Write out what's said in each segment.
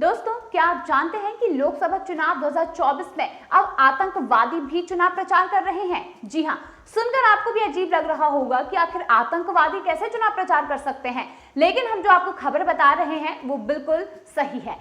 दोस्तों, क्या आप जानते हैं कि लोकसभा चुनाव 2024 में अब आतंकवादी भी चुनाव प्रचार कर रहे हैं? जी हां, सुनकर आपको भी अजीब लग रहा होगा कि आखिर आतंकवादी कैसे चुनाव प्रचार कर सकते हैं, लेकिन हम जो आपको खबर बता रहे हैं वो बिल्कुल सही है।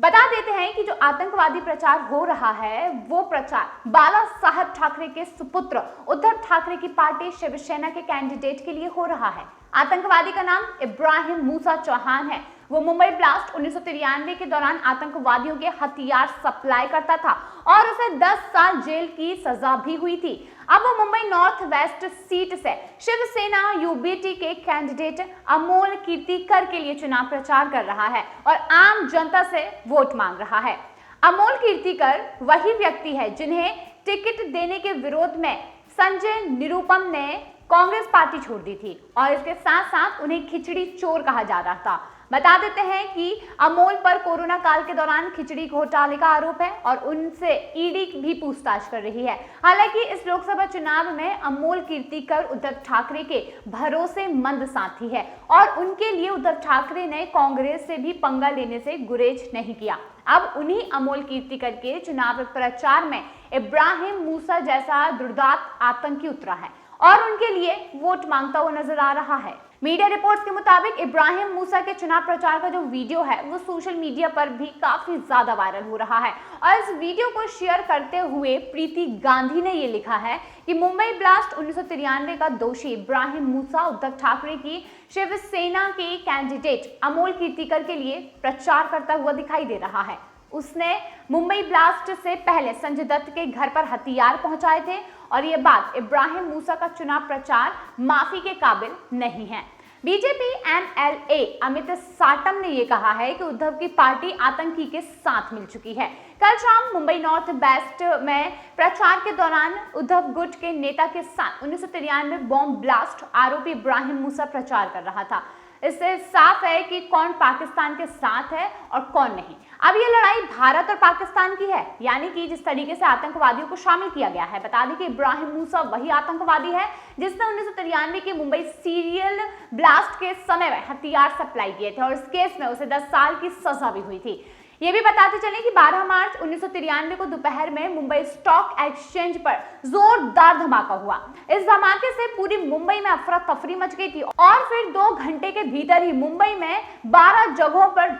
बता देते हैं कि जो आतंकवादी प्रचार हो रहा है वो प्रचार बाला साहब ठाकरे के सुपुत्र उद्धव ठाकरे की पार्टी शिवसेना के कैंडिडेट के लिए हो रहा है। आतंकवादी का नाम इब्राहिम मूसा चौहान है। वो मुंबई ब्लास्ट 1993 के दौरान आतंकवादियों के हथियार सप्लाई करता था और उसे 10 साल जेल की सजा भी हुई थी। अब वो मुंबई नॉर्थ वेस्ट सीट से शिवसेना यूबीटी के कैंडिडेट अमोल कीर्तिकर के लिए चुनाव प्रचार कर रहा है और आम जनता से वोट मांग रहा है। अमोल कीर्तिकर वही व्यक्ति है जिन्हें टिकट देने के विरोध में संजय निरुपम ने कांग्रेस पार्टी छोड़ दी थी और इसके साथ साथ उन्हें खिचड़ी चोर कहा जा रहा था। बता देते हैं कि अमोल पर कोरोना काल के दौरान खिचड़ी घोटाले का आरोप है और उनसे ईडी भी पूछताछ कर रही है। हालांकि इस लोकसभा चुनाव में अमोल कीर्तिकर उद्धव ठाकरे के भरोसेमंद साथी है और उनके लिए उद्धव ठाकरे ने कांग्रेस से भी पंगा लेने से गुरेज नहीं किया। अब उन्हीं अमोल कीर्तिकर के चुनाव प्रचार में इब्राहिम मूसा जैसा दुर्दांत आतंकी उतरा है और उनके लिए वोट मांगता हुआ नजर आ रहा है। मीडिया रिपोर्ट्स के मुताबिक इब्राहिम मूसा के चुनाव प्रचार का जो वीडियो है वो सोशल मीडिया पर भी काफी ज्यादा वायरल हो रहा है और इस वीडियो को शेयर करते हुए प्रीति गांधी ने ये लिखा है कि मुंबई ब्लास्ट 1993 का दोषी इब्राहिम मूसा उद्धव ठाकरे की शिवसेना के कैंडिडेट अमोल कीर्तिकर के लिए प्रचार करता हुआ दिखाई दे रहा है। उसने मुंबई ब्लास्ट से पहले संजय दत्त के घर पर हथियार पहुंचाए थे और ये बात इब्राहिम मूसा का चुनाव प्रचार माफी के काबिल नहीं है। बीजेपी एमएलए अमित साटम ने यह कहा है कि उद्धव की पार्टी आतंकी के साथ मिल चुकी है। कल शाम मुंबई नॉर्थ वेस्ट में प्रचार के दौरान उद्धव गुट के नेता के साथ 1993 बॉम्ब ब्लास्ट आरोपी इब्राहिम मूसा प्रचार कर रहा था। इससे साफ है कि कौन पाकिस्तान के साथ है और कौन नहीं। अब ये लड़ाई भारत और पाकिस्तान की है, यानी कि जिस तरीके से आतंकवादियों को शामिल किया गया है। बता दें कि इब्राहिम मूसा वही आतंकवादी है जिसने 1993 के मुंबई सीरियल ब्लास्ट के समय में हथियार सप्लाई किए थे और इस केस में उसे 10 साल की सजा भी हुई थी। ये भी बताते चले कि 12 मार्च 1993 को दोपहर में मुंबई स्टॉक एक्सचेंज पर जोरदार धमाका हुआ। इस धमाके से पूरी मुंबई में अफरा तफरी मच गई थी और फिर 2 घंटे के भीतर ही मुंबई में 12 जगहों पर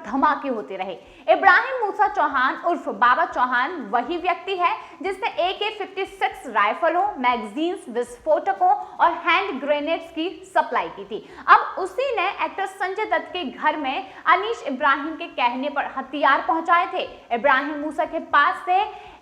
धमाके होते रहे। इब्राहिम मूसा चौहान उर्फ बाबा चौहान वही व्यक्ति है जिसने AK-56 राइफलों, मैगजीन्स, विस्फोटकों और हैंड ग्रेनेड्स की सप्लाई की थी। अब उसी ने एक्टर संजय दत्त के घर में अनीश इब्राहिम के कहने पर हथियार पहुंचाए थे। इब्राहिम मूसा के पास से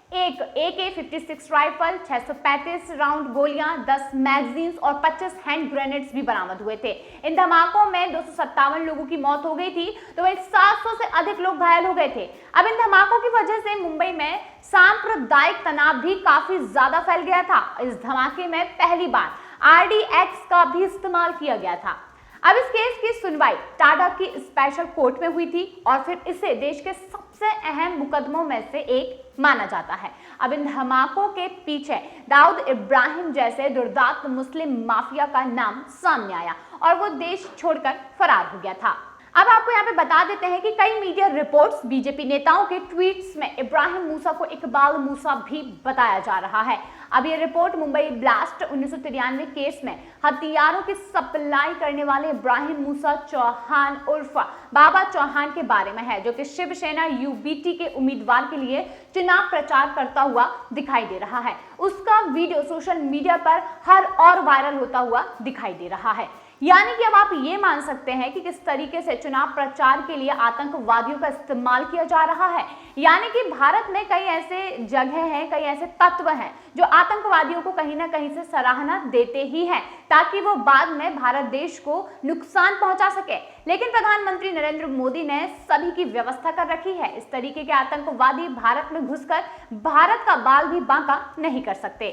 एक AK-56 राइफल, 635 राउंड गोलियां, 10 मैगजीन्स और 25 हैंड ग्रेनेड्स भी बरामद हुए थे। इन धमाकों में 257 लोगों की मौत हो गई थी तो वही 700 से अधिक लोग घायल हो गए थे। अब इन धमाकों की वजह से मुंबई में सांप्रदायिक तनाव भी काफी ज्यादा फैल गया था। इस धमाके में पहली बार RDX का भी इस्तेमाल किया गया था। अब इस केस की सुनवाई टाडा की स्पेशल कोर्ट में हुई थी और फिर इसे देश के सबसे अहम मुकदमों में से एक माना जाता है। अब इन धमाकों के पीछे दाऊद इब्राहिम जैसे दुर्दांत मुस्लिम माफिया का नाम सामने आया और वो देश छोड़कर फरार हो गया था। अब आपको यहाँ पे बता देते हैं कि कई मीडिया रिपोर्ट्स बीजेपी नेताओं के ट्वीट्स में इब्राहिम मूसा को इकबाल मूसा भी बताया जा रहा है। अब ये रिपोर्ट मुंबई ब्लास्ट 1993 केस में हथियारों की सप्लाई करने वाले इब्राहिम मूसा चौहान उर्फ बाबा चौहान के बारे में है, जो कि शिवसेना यूबीटी के उम्मीदवार के लिए चुनाव प्रचार करता हुआ दिखाई दे रहा है। उसका वीडियो सोशल मीडिया पर हर और वायरल होता हुआ दिखाई दे रहा है। यानी कि अब आप ये मान सकते हैं कि किस तरीके से चुनाव प्रचार के लिए आतंकवादियों का इस्तेमाल किया जा रहा है। यानी कि भारत में कई ऐसे जगह हैं, कई ऐसे तत्व हैं जो आतंकवादियों को कहीं ना कहीं से सराहना देते ही हैं ताकि वो बाद में भारत देश को नुकसान पहुंचा सके। लेकिन प्रधानमंत्री नरेंद्र मोदी ने सभी की व्यवस्था कर रखी है। इस तरीके के आतंकवादी भारत में घुसकर भारत का बाल भी बांका नहीं कर सकते।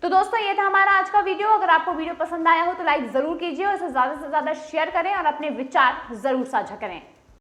तो दोस्तों, ये था हमारा आज का वीडियो। अगर आपको वीडियो पसंद आया हो तो लाइक जरूर कीजिए और इसे ज्यादा से ज्यादा शेयर करें और अपने विचार जरूर साझा करें।